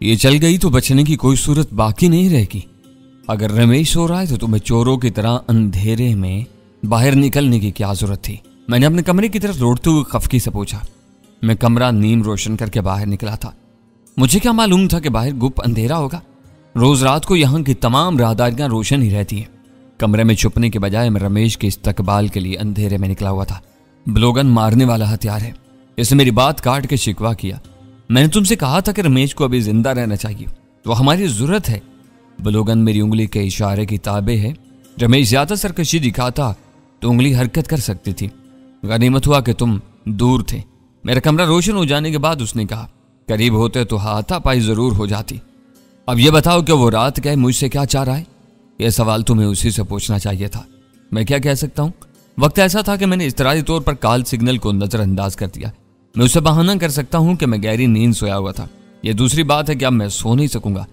ये चल गई तो बचने की कोई सूरत बाकी नहीं रहेगी। अगर रमेश सो रहा है तो तुम्हें चोरों की तरह अंधेरे में बाहर निकलने की क्या जरूरत थी? मैंने अपने कमरे की तरफ दौड़ते हुए खफकी से पूछा। मैं कमरा नीम रोशन करके बाहर निकला था। मुझे क्या मालूम था कि बाहर गुप्त अंधेरा होगा। रोज रात को यहाँ की तमाम राहदारियां रोशन ही रहती हैं। कमरे में छुपने के बजाय मैं रमेश के इस्तकबाल के लिए अंधेरे में निकला हुआ था। ब्लोगन मारने वाला हथियार है। इसने मेरी बात काट के शिकवा किया। मैंने तुमसे कहा था कि रमेश को अभी जिंदा रहना चाहिए, तो हमारी जरूरत है। ब्लोगन मेरी उंगली के इशारे की ताबे है। रमेश ज्यादा सरकशी दिखाता तो उंगली हरकत कर सकती थी। गनीमत हुआ कि तुम दूर थे। मेरा कमरा रोशन हो जाने के बाद उसने कहा, करीब होते तो हाथापाई जरूर हो जाती। अब यह बताओ कि वो रात गए मुझसे क्या चाह रहा है? यह सवाल तुम्हें उसी से पूछना चाहिए था। मैं क्या कह सकता हूँ? वक्त ऐसा था कि मैंने इस्तरारी तौर पर कॉल सिग्नल को नजरअंदाज कर दिया। मैं उससे बहाना कर सकता हूँ कि मैं गहरी नींद सोया हुआ था। यह दूसरी बात है कि अब मैं सो नहीं सकूंगा।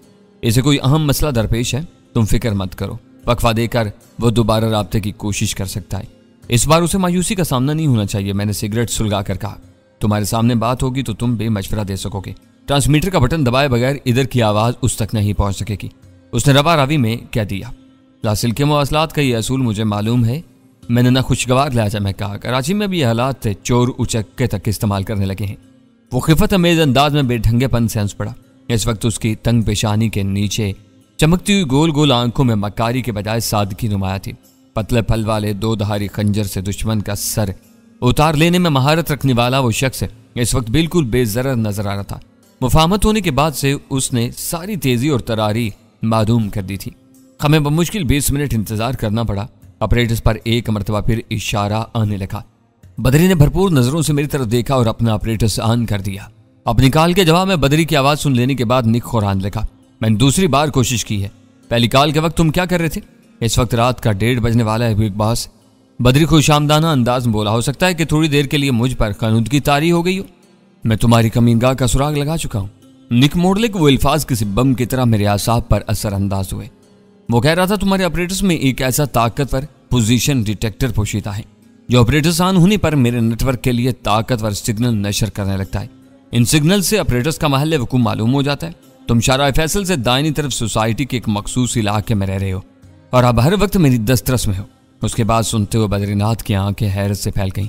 इसे कोई अहम मसला दरपेश है, तुम फिक्र मत करो। वक्फा देकर वो दोबारा राब्ते की कोशिश कर सकता है। इस बार उसे मायूसी का सामना नहीं होना चाहिए। मैंने सिगरेट सुलगा कर कहा, तुम्हारे सामने बात होगी तो तुम भी मशवरा दे सकोगे। ट्रांसमीटर का बटन दबाए बगैर इधर की आवाज उस तक नहीं पहुंच सकेगी। उसने रवा रवी में कह दिया। लासिल के मवासलात का ये असूल मुझे मालूम है। मैंने ना खुशगवार लहजा में कहा, कराची में भी हालात चोर उचक्के तक इस्तेमाल करने लगे हैं। वो खिफत अमेज अंदाज में बेढंगेपन से हंस पड़ा। इस वक्त उसकी तंग पेशानी के नीचे चमकती हुई गोल गोल आंखों में मक्कारी के बजाय सादगी नुमाया थी। पतले फल वाले दो धारी खंजर से दुश्मन का सर उतार लेने में महारत रखने वाला वो शख्स इस वक्त बिल्कुल बेजरर नजर आ रहा था। मुफाहमत होने के बाद से उसने सारी तेजी और तरारी मादूम कर दी थी। हमें बमुश्किल 20 मिनट इंतजार करना पड़ा। ऑपरेटर्स पर एक मरतबा फिर इशारा आने लगा। बदरी ने भरपूर नजरों से मेरी तरफ देखा और अपना ऑपरेटर्स ऑन कर दिया। अपनी कॉल के जवाब में बदरी की आवाज सुन लेने के बाद निक खुरान लगा। मैंने दूसरी बार कोशिश की है। पहली कॉल के वक्त तुम क्या कर रहे थे? इस वक्त रात का 1:30 बजने वाला है बिग बॉस। बदरी खुशामदाना अंदाज में बोला, हो सकता है कि थोड़ी देर के लिए मुझ पर कानूनगी तारी हो गई हो। मैं तुम्हारी कमीनगाह का सुराग लगा चुका हूँ। निक मोड़ले के वो अल्फाज किसी बम की तरह मेरे आसाब पर असर अंदाज हुए। वो कह रहा था, तुम्हारे ऑपरेटर्स में एक ऐसा ताकतवर पोजीशन डिटेक्टर पोशीदा है जो ऑपरेटर्स ऑन होने पर मेरे नेटवर्क के लिए ताकतवर सिग्नल नशर करने लगता है। इन सिग्नल से ऑपरेटर्स का महल वकूम मालूम हो जाता है। तुम शारा फैसल से दाहिनी तरफ सोसाइटी के एक मखसूस इलाके में रह रहे हो और अब हर वक्त मेरी दस्तरस में हो। उसके बाद सुनते हुए बद्रीनाथ की आंखें हैरत से फैल गईं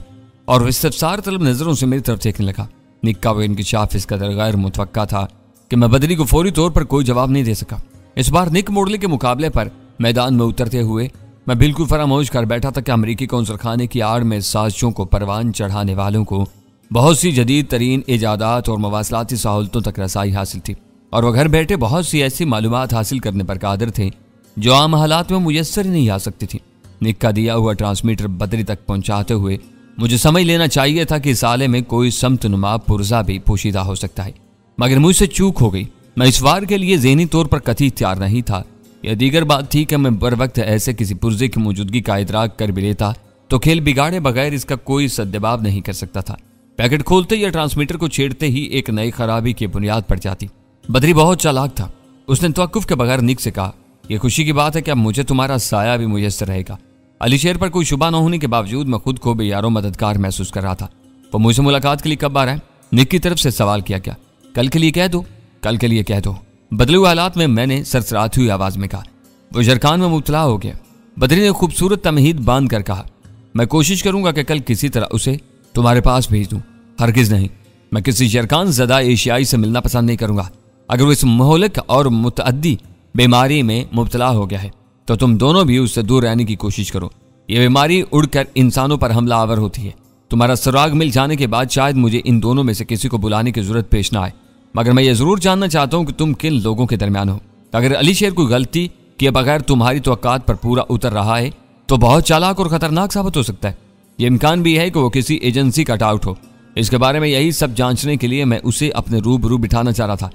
और वह इस्तफसार तलब नजरों से मेरी तरफ देखने लगा। निक्का वो इंकिशाफ इस कदर गैर मुतवक्का था कि मैं बदरी को फौरी तौर पर कोई जवाब नहीं दे सका। इस बार निक मोड़ले के मुकाबले पर मैदान में उतरते हुए मैं बिल्कुल फरामोश कर बैठा था कि अमरीकी कौंसल खाने की आड़ में साजिशों को परवान चढ़ाने वालों को बहुत सी जदीद तरीन इजादात और मवासलाती सहूलतों तक रसाई हासिल थी और वह घर बैठे बहुत सी ऐसी मालूमात हासिल करने पर कादिर थे जो आम हालात में मुयस्सर ही नहीं आ सकती थी। निक का दिया हुआ ट्रांसमीटर बदरी तक पहुंचाते हुए मुझे समझ लेना चाहिए था कि साले में कोई समतनुमा पुर्जा भी पोशीदा हो सकता है, मगर मुझसे चूक हो गई। मैं इस वार के लिए ज़हनी तौर पर कतई तैयार नहीं था। यह दीगर बात थी कि मैं बर वक्त ऐसे किसी पुर्जे की मौजूदगी का इदराक कर भी लेता तो खेल बिगाड़े बगैर इसका कोई सद्जवाब नहीं कर सकता था। पैकेट खोलते या ट्रांसमीटर को छेड़ते ही एक नई खराबी की बुनियाद पड़ जाती। बदरी बहुत चालाक था। उसने तवक्कुफ के बगैर निक से कहा, यह खुशी की बात है कि अब मुझे तुम्हारा साया भी मुयस्सर रहेगा। अली शेर पर कोई शुबा न होने के बावजूद मैं खुद को बेयारो मददगार महसूस कर रहा था। वो मुझसे मुलाकात के लिए कब आ रहा है? निक की तरफ से सवाल किया। क्या कल के लिए कह दो? कल के लिए कह दो। बदले हुए हालात में मैंने सरसराती हुई आवाज में कहा। वो जरखान में मुब्तला हो गया। बदरी ने खूबसूरत तमहीद बांध कर कहा, मैं कोशिश करूंगा कि कल किसी तरह उसे तुम्हारे पास भेज दूं। हरगिज नहीं, मैं किसी जरखान ज़दा एशियाई से मिलना पसंद नहीं करूंगा। अगर वो इस मोहलिक और मुतअद्दी बीमारी में मुब्तला हो गया है तो तुम दोनों भी उससे दूर रहने की कोशिश करो। ये बीमारी उड़कर इंसानों पर हमला आवर होती है। तुम्हारा सुराग मिल जाने के बाद शायद मुझे इन दोनों में से किसी को बुलाने की जरूरत पेश ना आए, मगर मैं ये जरूर जानना चाहता हूं कि तुम किन लोगों के दरमियान हो। अगर अली शेर कोई गलती किए बगैर तुम्हारी तवक्कात पर पूरा उतर रहा है तो बहुत चालाक और खतरनाक साबित हो सकता है। ये इम्कान भी है कि वो किसी एजेंसी का टाउट हो। इसके बारे में यही सब जांचने के लिए मैं उसे अपने रूबरू बिठाना चाह रहा था।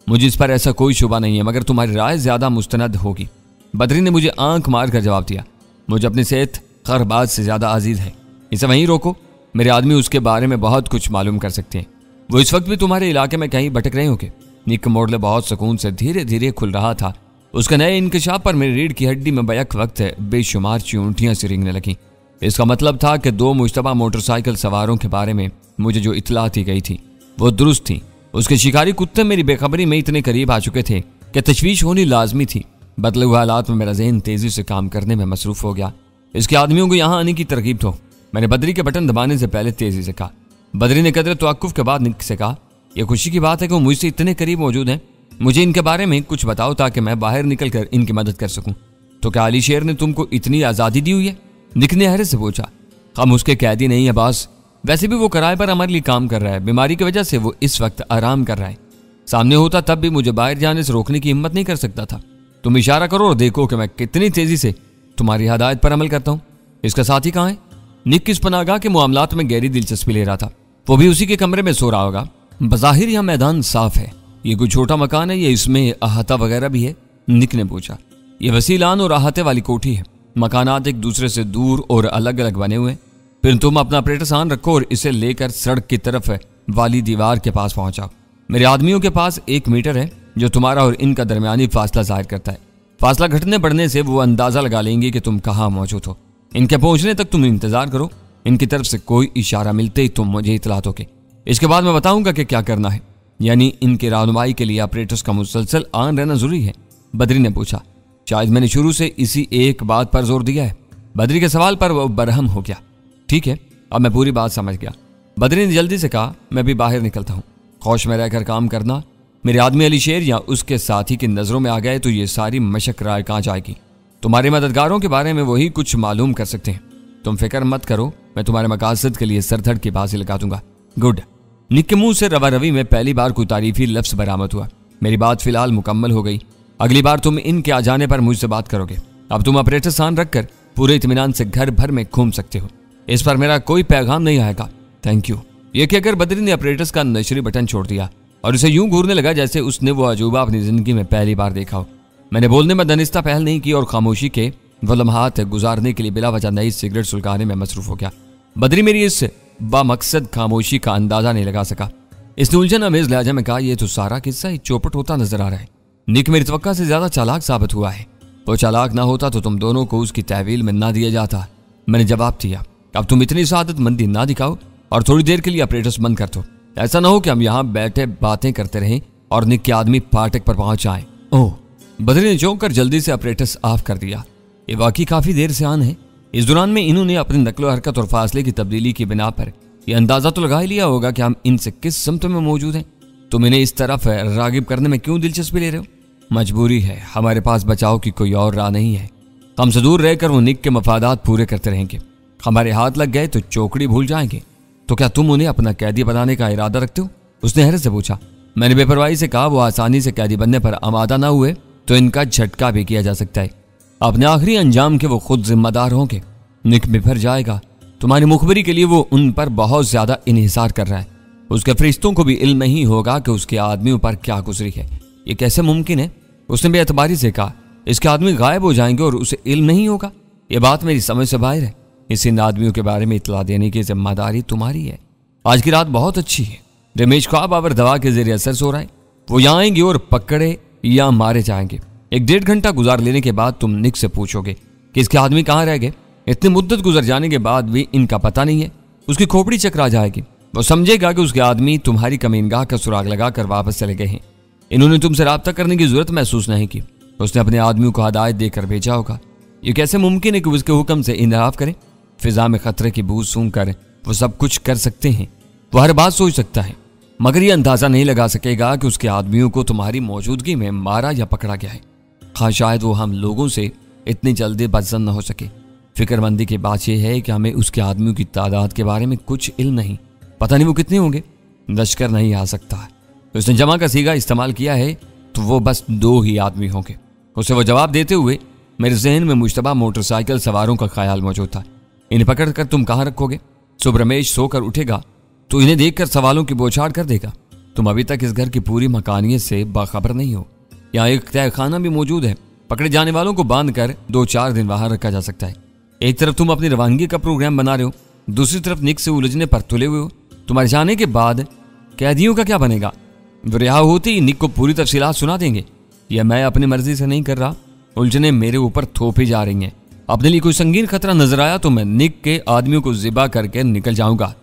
मुझे इस पर ऐसा कोई शुबा नहीं है, मगर तुम्हारी राय ज्यादा मुस्तनद होगी। बदरी ने मुझे आंख मार कर जवाब दिया, मुझे अपनी सेहत खरबाज से ज्यादा अजीज है। इसे वहीं रोको, मेरे आदमी उसके बारे में बहुत कुछ मालूम कर सकते हैं। वो इस वक्त भी तुम्हारे इलाके में कहीं भटक रहे होंगे। निक मोड़ले बहुत सुकून से धीरे धीरे खुल रहा था। उसके नए इंकशाफ पर मेरी रीढ़ की हड्डी में बैक वक्त बेशुमार चूंटियां सी रेंगने लगी। इसका मतलब था कि 2 मुश्तबा मोटरसाइकिल सवारों के बारे में मुझे जो इतला दी गई थी वो दुरुस्त थी। उसके शिकारी कुत्ते मेरी बेखबरी में इतने करीब आ चुके थे कि तशवीश होनी लाजमी थी। बदले हुए हालात में मेरा ज़हन तेजी से काम करने में मसरूफ हो गया। इसके आदमियों को यहाँ आने की तरकीब दो। मैंने बद्री के बटन दबाने से पहले तेजी से कहा। बद्री ने कदर तवक्कुफ के बाद निक से कहा, यह खुशी की बात है कि वो मुझसे इतने करीब मौजूद हैं। मुझे इनके बारे में कुछ बताओ ताकि मैं बाहर निकल कर इनकी मदद कर सकूं। तो क्या अली शेर ने तुमको इतनी आज़ादी दी हुई है? निक ने हैरत से पूछा। हम उसके कैदी नहीं है बॉस, वैसे भी वो किराए पर हमारे लिए काम कर रहा है। बीमारी की वजह से वो इस वक्त आराम कर रहा है। सामने होता तब भी मुझे बाहर जाने से रोकने की हिम्मत नहीं कर सकता था। तुम इशारा करो और देखो कि मैं कितनी तेजी से तुम्हारी हदायत पर अमल करता हूँ। इसका साथी कहाँ है? निक किस पनागा के मामलात में गहरी दिलचस्पी ले रहा था। वो भी उसी के कमरे में सो रहा होगा। बज़ाहिर यह मैदान साफ है। ये कोई छोटा मकान है या इसमें अहाता वगैरह भी है? निक ने पूछा। यह वसीलान और अहाते वाली कोठी है। मकानात एक दूसरे से दूर और अलग अलग बने हुए। फिर तुम अपना ऑपरेटर आन रखो और इसे लेकर सड़क की तरफ वाली दीवार के पास पहुंचाओ। मेरे आदमियों के पास 1 मीटर है जो तुम्हारा और इनका दरमियानी फासला जाहिर करता है। फासला घटने बढ़ने से वो अंदाजा लगा लेंगे कि तुम कहाँ मौजूद हो। इनके पहुंचने तक तुम इंतजार करो। इनकी तरफ से कोई इशारा मिलते ही तुम मुझे इतला दोगे। इसके बाद मैं बताऊंगा कि क्या करना है। यानी इनकी रहनुमाई के लिए ऑपरेटर्स का मुसलसल आन रहना जरूरी है। बद्री ने पूछा। शायद मैंने शुरू से इसी एक बात पर जोर दिया है। बद्री के सवाल पर वो बरहम हो गया। ठीक है, अब मैं पूरी बात समझ गया। बद्री ने जल्दी से कहा, मैं भी बाहर निकलता हूँ। खौश में रहकर काम करना। मेरे आदमी अली शेर या उसके साथी की नजरों में आ गए तो ये सारी मशक राय कहाँ जाएगी। तुम्हारे मददगारों के बारे में वही कुछ मालूम कर सकते हैं। तुम फिक्र मत करो, मैं तुम्हारे मकासद के लिए सरधड़ की बाजी लगा दूंगा। गुड। निक के मुंह से रवा रवी में पहली बार कोई तारीफी लफ्ज बरामद हुआ। मेरी बात फिलहाल मुकम्मल हो गई। अगली बार तुम इनके आ जाने पर मुझसे बात करोगे। अब तुम ऑपरेटर स्थान रखकर पूरे इत्मीनान से घर भर में घूम सकते हो। इस पर मेरा कोई पैगाम नहीं आएगा। Thank you. ये कहकर बद्री ने ऑपरेटर्स का नशरी बटन छोड़ दिया और उसे यूं घूरने लगा जैसे उसने वो अजूबा अपनी जिंदगी में पहली बार देखा हो। मैंने बोलने में दनिस्ता पहल नहीं की और खामोशी के वो लम्हात गुजारने के लिए बिला वजह नई सिगरेट सुलगाने में मसरूफ हो गया। बद्री मेरी इस बामकसद खामोशी का अंदाजा नहीं लगा सका। इसने उलझन अमेज लहजा में कहा, यह तो सारा किस्सा ही चौपट होता नजर आ रहा है। निक मेरी तवक्का से ज्यादा चालाक साबित हुआ है। वो चालाक ना होता तो तुम दोनों को उसकी तहवील में ना दिया जाता। मैंने जवाब दिया, अब तुम इतनी सादतमंदी ना दिखाओ और थोड़ी देर के लिए ऑपरेटर्स बंद कर दो। ऐसा ना हो कि हम यहाँ बैठे बातें करते रहें और निक के आदमी फाटक पर पहुंच आए। ओह, बद्री ने चौंक कर जल्दी से ऑपरेटर्स ऑफ कर दिया। ये वाकई काफी देर से आन है। इस दौरान में इन्होंने अपनी नकलो हरकत और फासले की तब्दीली की बिना पर यह अंदाजा तो लगा ही लिया होगा कि हम इनसे किस समत में मौजूद हैं। तुम इन्हें इस तरफ रागिब करने में क्यों दिलचस्पी ले रहे हो? मजबूरी है, हमारे पास बचाव की कोई और राह नहीं है। हमसे दूर रहकर वो निक के मफादात पूरे करते रहेंगे। हमारे हाथ लग गए तो चौकड़ी भूल जाएंगे। तो क्या तुम उन्हें अपना कैदी बनाने का इरादा रखते हो? उसने हैरत से पूछा। मैंने बेपरवाही से कहा, वो आसानी से कैदी बनने पर आमादा ना हुए तो इनका झटका भी किया जा सकता है। अपने आखिरी अंजाम के वो खुद जिम्मेदार होंगे। निक बिफर जाएगा। तुम्हारी मुखबरी के लिए वो उन पर बहुत ज्यादा इन्हिसार कर रहा है। उसके फरिश्तों को भी इल्म नहीं होगा कि उसके आदमियों पर क्या गुजरी है। ये कैसे मुमकिन है? उसने बेअतबारी से कहा, इसके आदमी गायब हो जाएंगे और उसे इल्म नहीं होगा। ये बात मेरी समझ से बाहर है। इस इन आदमियों के बारे में इतला देने की जिम्मेदारी तुम्हारी है। आज की रात बहुत अच्छी है। रमेश ख्वाब आवर दवा के जरिए असर सो रहा है। वो यहाँ आएंगे और पकड़े या मारे जाएंगे। 1-1.5 घंटा गुजार लेने के बाद तुम निक से पूछोगे कि इसके आदमी कहाँ रह गए। इतनी मुद्दत गुजर जाने के बाद भी इनका पता नहीं है। उसकी खोपड़ी चकरा जाएगी। वो समझेगा कि उसके आदमी तुम्हारी कमीनगाह का सुराग लगाकर वापस चले गए हैं। इन्होंने तुमसे राब्ता करने की जरूरत महसूस नहीं की। उसने अपने आदमियों को हदायत देकर भेजा होगा। ये कैसे मुमकिन है कि उसके हुक्म से इनराफ करें? फिजा में खतरे की बूझ सूंघ कर वो सब कुछ कर सकते हैं। वो हर बात सोच सकता है, मगर ये अंदाजा नहीं लगा सकेगा कि उसके आदमियों को तुम्हारी मौजूदगी में मारा या पकड़ा गया है। हाँ, शायद वो हम लोगों से इतनी जल्दी बदजन न हो सके। फिक्रमंदी की बात यह है कि हमें उसके आदमियों की तादाद के बारे में कुछ इल्म नहीं। पता नहीं वो कितने होंगे। लश्कर नहीं आ सकता। तो उसने जमा का सीगा इस्तेमाल किया है तो वो बस 2 ही आदमी होंगे। उसे वो जवाब देते हुए मेरे जहन में मुश्तबा मोटरसाइकिल सवारों का ख्याल मौजूद था। इन्हें पकड़ कर तुम कहाँ रखोगे? सुबह रमेश सोकर उठेगा तो इन्हें देखकर सवालों की बौछार कर देगा। तुम अभी तक इस घर की पूरी मकानियत से बाखबर नहीं हो। यहाँ एक तहखाना भी मौजूद है। पकड़े जाने वालों को बांध कर 2-4 दिन वहां रखा जा सकता है। एक तरफ तुम अपनी रवानगी का प्रोग्राम बना रहे हो, दूसरी तरफ निक से उलझने पर तुले हुए हो। तुम्हारे जाने के बाद कैदियों का क्या बनेगा? वो रिहा होते ही निक को पूरी तफसीलात सुना देंगे। यह मैं अपनी मर्जी से नहीं कर रहा। उलझने मेरे ऊपर थोपी जा रही हैं। अपने लिए कोई संगीन खतरा नजर आया तो मैं निक के आदमियों को जिबा करके निकल जाऊंगा।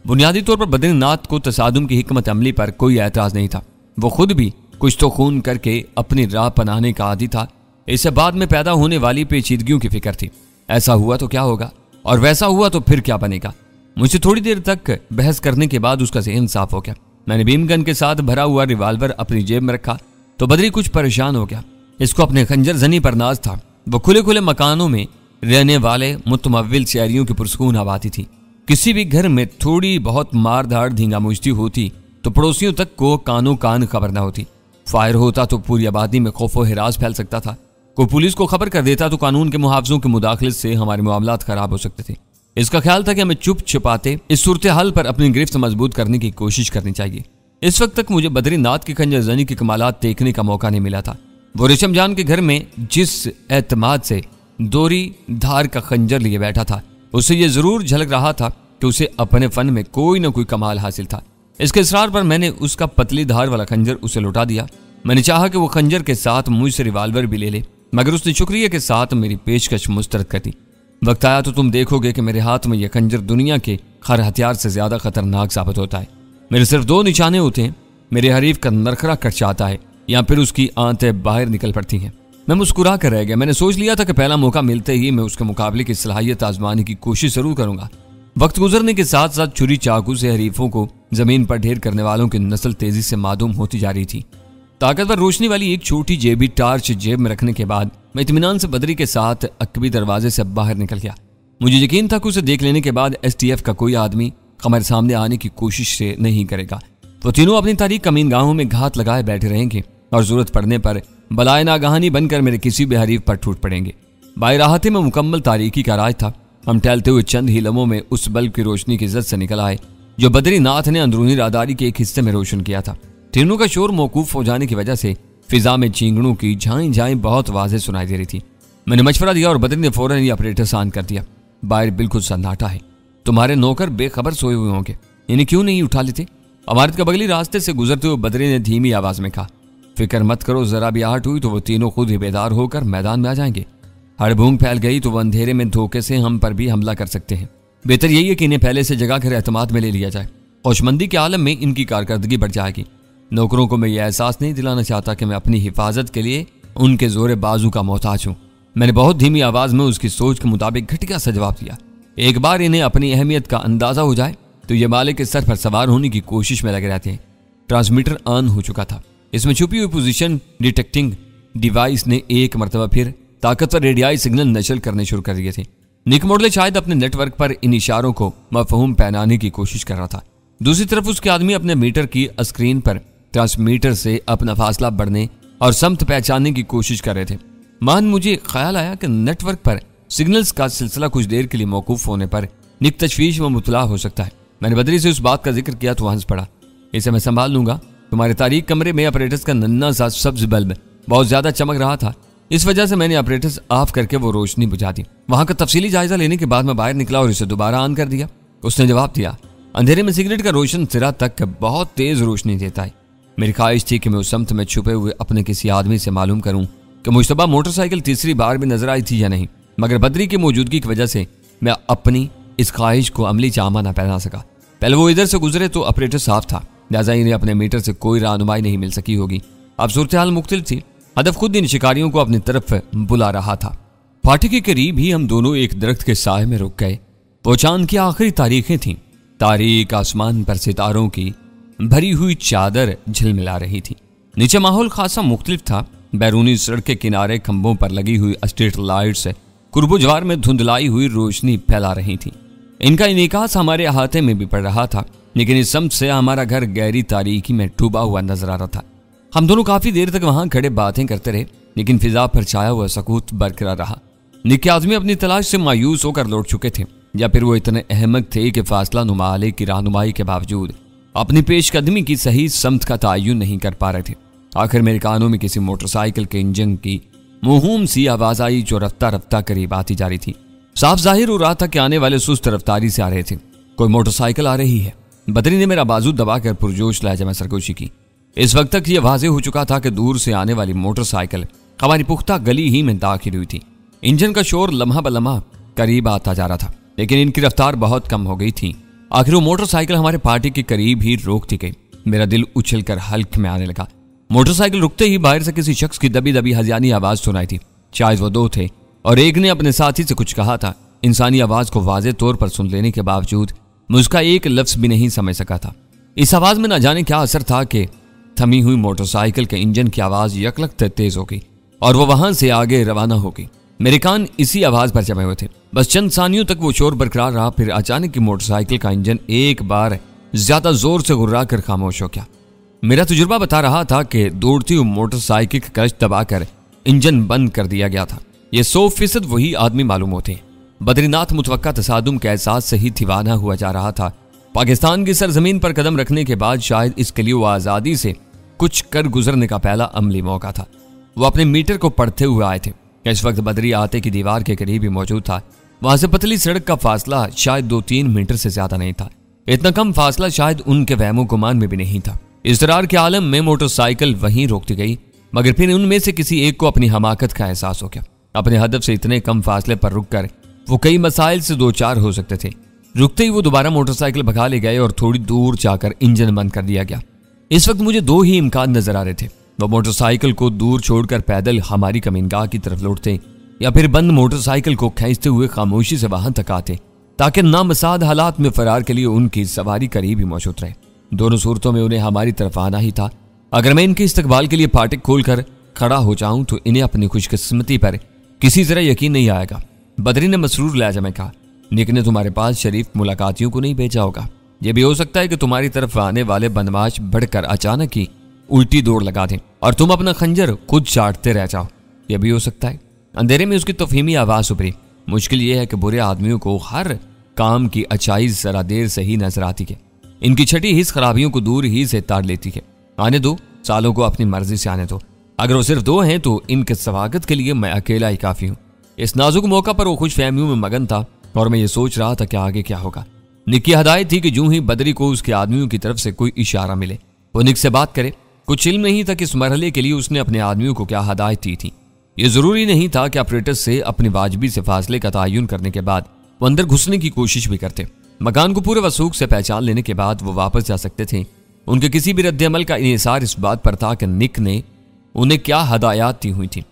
बुनियादी तौर पर बद्रीनाथ को तसादुम की हिकमत अमली पर कोई एतराज नहीं था। वो खुद भी कुछ तो खून करके अपनी राह पनाने का आदी था। इससे बाद में पैदा होने वाली पेचीदगियों की फिक्र थी। ऐसा हुआ तो क्या होगा और वैसा हुआ तो फिर क्या बनेगा। मुझसे थोड़ी देर तक बहस करने के बाद उसका ज़हन साफ हो गया। मैंने बीमगन के साथ भरा हुआ रिवाल्वर अपनी जेब में रखा तो बद्री कुछ परेशान हो गया। इसको अपने खंजर जनी पर नाज था। वो खुले खुले मकानों में रहने वाले मुतमव्विल शहरियों की पुरसकून आबादी थी। किसी भी घर में थोड़ी बहुत मारधाड़ धींगा मुश्ती होती तो पड़ोसियों तक को कानो कान खबर न होती। फायर होता तो पूरी आबादी में खौफ व हिरास फैल सकता था। कोई पुलिस को खबर कर देता तो कानून के मुहावजों के मुदाखलत से हमारे मामलात खराब हो सकते थे। इसका ख्याल था कि हमें चुप छिपाते इस सूरत हाल पर अपनी गिरफ्त मजबूत करने की कोशिश करनी चाहिए। इस वक्त तक मुझे बद्रीनाथ की खंजर जनी के कमालात देखने का मौका नहीं मिला था। वो रेशम जान के घर में जिस एतमाद से दोरी धार का खंजर लिए बैठा था उसे ये जरूर झलक रहा था कि उसे अपने फन में कोई ना कोई कमाल हासिल था। इसके इसरार पर मैंने उसका पतली धार वाला खंजर उसे लौटा दिया। मैंने चाहा कि वो खंजर के साथ मुझसे रिवाल्वर भी ले ले, मगर उसने शुक्रिया के साथ मेरी पेशकश मुस्तरद कर दी। वक्त आया तो तुम देखोगे कि मेरे हाथ में यह खंजर दुनिया के हर हथियार से ज्यादा खतरनाक साबित होता है। मेरे सिर्फ दो निशाने होते हैं, मेरे हरीफ का नरखरा कट जाता है या फिर उसकी आंतें बाहर निकल पड़ती हैं। मैं मुस्कुरा कर रह गया। मैंने सोच लिया था कि पहला मौका मिलते ही मैं उसके मुकाबले की सलाहियत आजमाने की कोशिश जरूर करूंगा। वक्त गुजरने के साथ साथ छुरी चाकू से हरीफों को जमीन पर ढेर करने वालों की नस्ल तेजी से मादूम होती जा रही थी। ताकतवर रोशनी वाली एक छोटी जेबी टार्च जेब में रखने के बाद मैं इत्मीनान से बद्री के साथ अकबी दरवाजे से बाहर निकल गया। मुझे यकीन था कि उसे देख लेने के बाद STF का कोई आदमी हमारे सामने आने की कोशिश से नहीं करेगा। वो तीनों अपनी तारीख कमीनगाहों में घात लगाए बैठे रहेंगे और जरूरत पड़ने पर बलाए नागहानी बनकर मेरे किसी भी हरीफ पर टूट पड़ेंगे। बाहराते में मुकम्मल तारीकी का राज था। हम टहलते हुए चंद ही लम्हों में उस बल्ब की रोशनी की इज्जत से निकल आए जो बद्रीनाथ ने अंदरूनी राहदारी के एक हिस्से में रोशन किया था। ट्रेनों का शोर मौकूफ हो जाने की वजह से फिजा में चींगड़ों की झाई झाई बहुत वाज़ेह सुनाई दे रही थी। मैंने मशवरा दिया और बद्री ने फौरन ही ऑपरेटर ऑन कर दिया। बाहर बिल्कुल सन्नाटा है। तुम्हारे नौकर बेखबर सोए हुए होंगे, इन्हें क्यों नहीं उठा लेते? इमारत के बगली रास्ते से गुजरते हुए बद्री ने धीमी आवाज में कहा। फिक्र मत करो, जरा भी आहट हुई तो वो तीनों खुद ही बेदार होकर मैदान में आ जाएंगे। हड़बूंग फैल गई तो वो अंधेरे में धोखे से हम पर भी हमला कर सकते हैं। बेहतर यही है कि इन्हें पहले से जगह कर एतमाद में ले लिया जाए। होशमंदी के आलम में इनकी कारकर्दगी बढ़ जाएगी। नौकरों को मैं ये एहसास नहीं दिलाना चाहता कि मैं अपनी हिफाजत के लिए उनके जोरे बाजू का मोहताज हूँ। मैंने बहुत धीमी आवाज में उसकी सोच के मुताबिक घटिया सा जवाब दिया। एक बार इन्हें अपनी अहमियत का अंदाजा हो जाए तो ये मालिक के सर पर सवार होने की कोशिश में लगे रहते हैं। ट्रांसमीटर ऑन हो चुका था। इसमें छुपी हुई पोजीशन डिटेक्टिंग डिवाइस ने एक मरतबा फिर ताकतवर रेडियाई सिग्नल नशर करने शुरू कर दिए थे। निक मोडले शायद अपने नेटवर्क पर इन इशारों को मफहूम पहनाने की कोशिश कर रहा था। दूसरी तरफ उसके आदमी अपने मीटर की स्क्रीन पर ट्रांसमीटर से अपना फासला बढ़ने और समत पहचानने की कोशिश कर रहे थे। मान मुझे ख्याल आया कि नेटवर्क पर सिग्नल्स का सिलसिला कुछ देर के लिए मौकूफ होने पर निक तशवीश में मुतला हो सकता है। मैंने बद्री से उस बात का जिक्र किया तो हंस पड़ा। इसे मैं संभाल लूंगा। तुम्हारे तारीख कमरे में ऑपरेटर्स का नन्ना सा सब्ज बल्ब बहुत ज्यादा चमक रहा था। इस वजह से मैंने ऑपरेटर्स ऑफ करके वो रोशनी बुझा दी। वहां का तफसीली जायजा लेने के बाद मैं बाहर निकला और इसे दोबारा ऑन कर दिया। उसने जवाब दिया। अंधेरे में सिगरेट का रोशन सिरा तक बहुत तेज रोशनी देता है। मेरी ख्वाहिश थी कि मैं उस समत में छुपे हुए अपने किसी आदमी से मालूम करूं कि मुश्तबा मोटरसाइकिल तीसरी बार भी नजर आई थी या नहीं, मगर बद्री की मौजूदगी की वजह से मैं अपनी इस ख्वाहिश को अमली जामा न पहना सका। पहले वो इधर से गुजरे तो ऑपरेटर साफ था, लिहाजा इन्हें अपने मीटर से कोई रहनुमाई नहीं मिल सकी होगी। अब सूरत हाल मुख्तलिफ थी। हदफ खुद इन शिकारियों को अपनी तरफ बुला रहा था। फाटक के करीब ही हम दोनों एक दरख्त के साए में रुक गए। वो चांद की आखिरी तारीखें थीं। तारीख आसमान पर सितारों की भरी हुई चादर झिलमिला रही थी। नीचे माहौल खासा मुख्तलिफ था। बैरूनी सड़क के किनारे खंभों पर लगी हुई स्ट्रीट लाइट्स कुर्बो जवार में धुंधलाई हुई रोशनी फैला रही थी। इनका इनिकास हमारे अहाते में भी पड़ रहा था, लेकिन इस समत से हमारा घर गहरी तारीकी में डूबा हुआ नजर आ रहा था। हम दोनों काफी देर तक वहां खड़े बातें करते रहे, लेकिन फिजा पर छाया हुआ सकूत बरकरार रहा। निक्के आदमी अपनी तलाश से मायूस होकर लौट चुके थे, या फिर वो इतने अहमक थे कि फासला नुमाले की रहनुमाई के बावजूद अपनी पेशकदमी की सही समत का तयन नहीं कर पा रहे थे। आखिर मेरे कानों में किसी मोटरसाइकिल के इंजन की मुहूम सी आवाज आई जो रफ्ता रफ्ता करीब आती जा रही थी। साफ जाहिर हो रहा था कि आने वाले सुस्त रफ्तारी से आ रहे थे। कोई मोटरसाइकिल आ रही है। बद्री ने मेरा बाजू दबाकर पुरजोश लहजे में सरगोशी की। इस वक्त तक यह वाज़ेह हो चुका था कि दूर से आने वाली मोटरसाइकिल हमारी पुख्ता गली ही में दाखिल हुई थी। इंजन का शोर लम्हा ब लम्हा करीब आता जा रहा था, लेकिन इनकी रफ्तार बहुत कम हो गई थी। आखिर वो मोटरसाइकिल हमारे पार्टी के करीब ही रोक दी गई। मेरा दिल उछलकर हल्क में आने लगा। मोटरसाइकिल रुकते ही बाहर से किसी शख्स की दबी दबी हजानी आवाज सुनाई थी। शायद वो दो थे और एक ने अपने साथी से कुछ कहा था। इंसानी आवाज को वाज़ेह तौर पर सुन लेने के बावजूद मैं उसका एक लफ्ज भी नहीं समझ सका था। इस आवाज में न जाने क्या असर था कि थमी हुई मोटरसाइकिल के इंजन की आवाज यकलख्त तेज हो गई और वो वहां से आगे रवाना हो गई। मेरे कान इसी आवाज पर जमे हुए थे। बस चंद सानियों तक वो शोर बरकरार रहा, फिर अचानक की मोटरसाइकिल का इंजन एक बार ज्यादा जोर से गुर्रा कर खामोश हो गया। मेरा तजुर्बा बता रहा था कि दौड़ती हुई मोटरसाइकिल का क्लच दबाकर इंजन बंद कर दिया गया था। ये 100% वही आदमी मालूम होते। बद्रीनाथ मुतवक्का तसादुम के एहसास से ही दीवाना हुआ जा रहा था। पाकिस्तान की सरजमीन पर कदम रखने के बाद शायद इसके लिए वो आज़ादी से कुछ कर गुजरने का पहला अमली मौका था। वो अपने मीटर को पढ़ते हुए आए थे। इस वक्त बदरी आते की दीवार के करीब ही मौजूद था। वहां से पतली सड़क का फासला शायद 2-3 मीटर से ज्यादा नहीं था। इतना कम फासला शायद उनके वहमो गुमान में भी नहीं था। इसरार के आलम में मोटरसाइकिल वहीं रोक दी गई, मगर फिर उनमें से किसी एक को अपनी हमाकत का एहसास हो गया। अपने हदफ से इतने कम फासले पर रुककर वो कई मसाइल से दो चार हो सकते थे। रुकते ही वो दोबारा मोटरसाइकिल भगा ले गए और थोड़ी दूर जाकर इंजन बंद कर दिया गया। इस वक्त मुझे दो ही इम्कान नजर आ रहे थे। वो मोटरसाइकिल को दूर छोड़कर पैदल हमारी कमीनगाह की तरफ लौटते या फिर बंद मोटरसाइकिल को खींचते हुए खामोशी से वहां तक आते ताकि नामसाद हालात में फरार के लिए उनकी सवारी करीब ही मौजूद रहे। दोनों सूरतों में उन्हें हमारी तरफ आना ही था। अगर मैं इनके इस्तकबाल के लिए फाटक खोलकर खड़ा हो जाऊं तो इन्हें अपनी खुशकिस्मती पर किसी तरह यकीन नहीं आएगा। बदरी ने मसरूर लहजा में कहा, निक ने तुम्हारे पास शरीफ मुलाकातियों को नहीं भेजा होगा। यह भी हो सकता है कि तुम्हारी तरफ आने वाले बदमाश बढ़कर अचानक ही उल्टी दौड़ लगा दें और तुम अपना खंजर खुद चाटते रह जाओ। यह भी हो सकता है। अंधेरे में उसकी तफहीमी आवाज उभरी, मुश्किल यह है कि बुरे आदमियों को हर काम की अच्छाई जरा देर से ही नजर आती है। इनकी छठी हिस्स खराबियों को दूर ही से ताड़ लेती है। आने दो, सालों को अपनी मर्जी से आने दो। अगर वो सिर्फ दो हैं तो इनके स्वागत के लिए मैं अकेला ही काफी हूँ। इस नाजुक मौका पर वो खुश फहमियों में मगन था और मैं ये सोच रहा था कि आगे क्या होगा। निक की हदायत थी कि यूं ही बदरी को उसके आदमियों की तरफ से कोई इशारा मिले वो निक से बात करे। कुछ इल्म नहीं था कि इस मरहले के लिए उसने अपने आदमियों को क्या हदायत दी थी। यह जरूरी नहीं था कि ऑपरेटर्स से अपनी वाजबी से फासले का तयन करने के बाद वो अंदर घुसने की कोशिश भी करते। मकान को पूरे वसूख से पहचान लेने के बाद वो वापस जा सकते थे। उनके किसी भी रद्द-ए-अमल का इन्हिसार इस बात पर था कि निक ने उन्हें क्या हदायत दी हुई थी।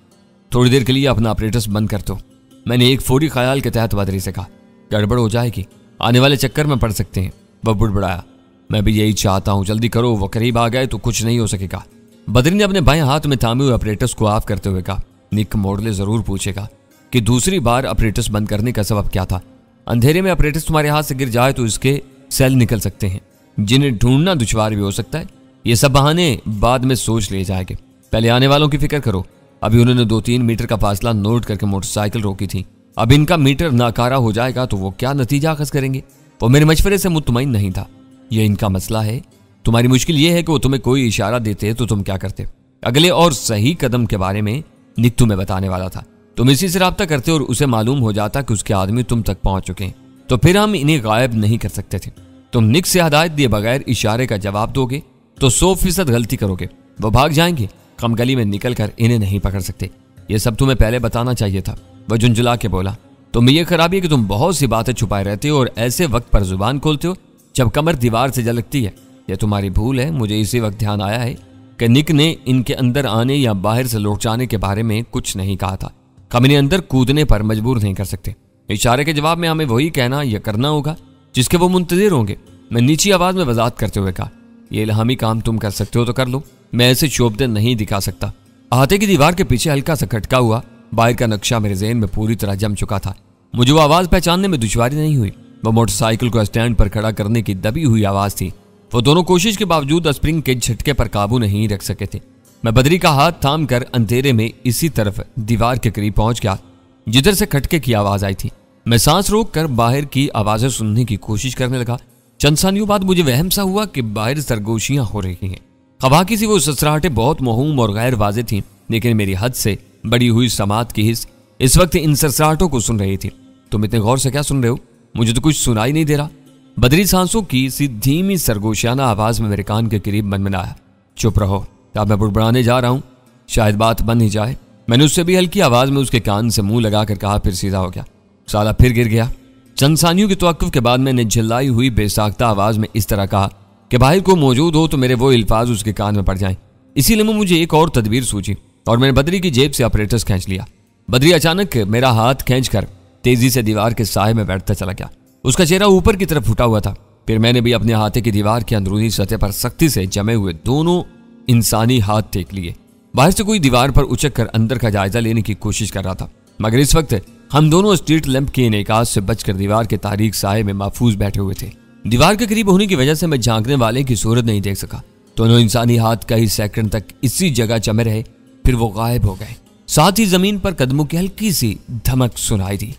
थोड़ी देर के लिए अपना ऑपरेटर्स बंद कर दो, मैंने एक फौरी ख्याल के तहत बदरी से कहा। गड़बड़ हो जाएगी, आने वाले चक्कर में पड़ सकते हैं। वह बुड़बुड़ाया, मैं भी यही चाहता हूं, जल्दी करो, वो करीब आ गए तो कुछ नहीं हो सकेगा। बदरी ने अपने बाएं हाथ में थामे हुए ऑपरेटर्स को ऑफ करते हुए कहा, निक मोड़ले जरूर पूछेगा कि दूसरी बार ऑपरेटर्स बंद करने का सबब क्या था। अंधेरे में ऑपरेटर्स तुम्हारे हाथ से गिर जाए तो इसके सेल निकल सकते हैं जिन्हें ढूंढना दुश्वार भी हो सकता है। ये सब बहाने बाद में सोच लिए जाएंगे, पहले आने वालों की फिक्र करो। अभी उन्होंने 2-3 मीटर का फासला नोट करके मोटरसाइकिल रोकी थी। अब इनका मीटर नाकारा हो जाएगा तो वो क्या नतीजा अखज़ करेंगे। वो मेरे मशवरे से मुतमईन नहीं था। यह इनका मसला है। तुम्हारी मुश्किल यह है कि वो तुम्हें कोई इशारा देते तो तुम क्या करते। अगले और सही कदम के बारे में निक तुम्हें बताने वाला था। तुम इसी से रब्ता करते और उसे मालूम हो जाता कि उसके आदमी तुम तक पहुंच चुके हैं, तो फिर हम इन्हें गायब नहीं कर सकते थे। तुम निक से हदायत दिए बगैर इशारे का जवाब दोगे तो 100% गलती करोगे। वो भाग जाएंगे, हम गली में निकल कर इन्हें नहीं पकड़ सकते। ये सब तुम्हें पहले बताना चाहिए था। वह झुंझुला के बोला, तुम्हें यह खराबी है कि तुम बहुत सी बातें छुपाए रहते हो और ऐसे वक्त पर जुबान खोलते हो जब कमर दीवार से झलकती है। यह तुम्हारी भूल है। मुझे इसी वक्त ध्यान आया है कि निक ने इनके अंदर आने या बाहर से लौट जाने के बारे में कुछ नहीं कहा था। हम इन्हें अंदर कूदने पर मजबूर नहीं कर सकते। इशारे के जवाब में हमें वही कहना या करना होगा जिसके वो मुंतजिर होंगे। मैं नीची आवाज में वजाहत करते हुए कहा, ये इल्हामी काम तुम कर सकते हो तो कर लो, मैं ऐसे शोबदे नहीं दिखा सकता। अहाते की दीवार के पीछे हल्का सा खटका हुआ बाहर का नक्शा मेरे ज़हन में पूरी तरह जम चुका था। मुझे वो आवाज पहचानने में दुश्वारी नहीं हुई। वह मोटरसाइकिल को स्टैंड पर खड़ा करने की दबी हुई आवाज थी। वो दोनों कोशिश के बावजूद स्प्रिंग के झटके पर काबू नहीं रख सके थे। मैं बदरी का हाथ थाम कर अंधेरे में इसी तरफ दीवार के करीब पहुंच गया जिधर से खटके की आवाज आई थी। मैं सांस रोक कर बाहर की आवाजें सुनने की कोशिश करने लगा। चंद सानियों बाद मुझे वहम सा हुआ कि बाहर सरगोशियां हो रही हैं। हवा की सी वो ससराहटें बहुत महूम और गैर वाज़ेह थीं, लेकिन मेरी हद से बड़ी हुई समात की हिस्स इस वक्त इन ससराहटों को सुन रही थी। तुम इतने गौर से क्या सुन रहे हो? मुझे तो कुछ सुनाई नहीं दे रहा। बदरी सांसों की सी धीमी सरगोशियाना आवाज में मेरे कान के करीब मनमनाया, चुप रहो, अब मैं बुड़बुड़ाने जा रहा हूं, शायद बात बन ही जाए। मैंने उससे भी हल्की आवाज में उसके कान से मुंह लगाकर कहा, फिर सीधा हो गया। साला फिर गिर गया। चंद सानियों की तवक्कुफ के बाद मैंने झिल्लाई हुई बेसाख्ता आवाज में इस तरह कहा कि बाहिर को मौजूद हो तो मेरे वो अल्फाज उसके कान में पड़ जाएं। इसीलिए मुझे एक और तदबीर सूझी और मैंने बद्री की जेब से ऑपरेटर्स खींच लिया। बद्री अचानक मेरा हाथ खींचकर तेजी से दीवार के साए में बैठता चला गया। उसका चेहरा ऊपर की तरफ उठा हुआ था। फिर मैंने भी अपने हाथे की दीवार के अंदरूनी सतह पर सख्ती से जमे हुए दोनों इंसानी हाथ टेक लिए। बाहर से कोई दीवार पर उचक कर अंदर का जायजा लेने की कोशिश कर रहा था, मगर इस वक्त हम दोनों स्ट्रीट लैंप के इनेकाज से बचकर दीवार के तारीक साए में महफूज बैठे हुए थे। दीवार के करीब होने की वजह से मैं झांकने वाले की सूरत नहीं देख सका। दोनों इंसानी हाथ कई सेकंड तक इसी जगह जमे रहे, फिर वो गायब हो गए। साथ ही जमीन पर कदमों की हल्की सी धमक सुनाई दी।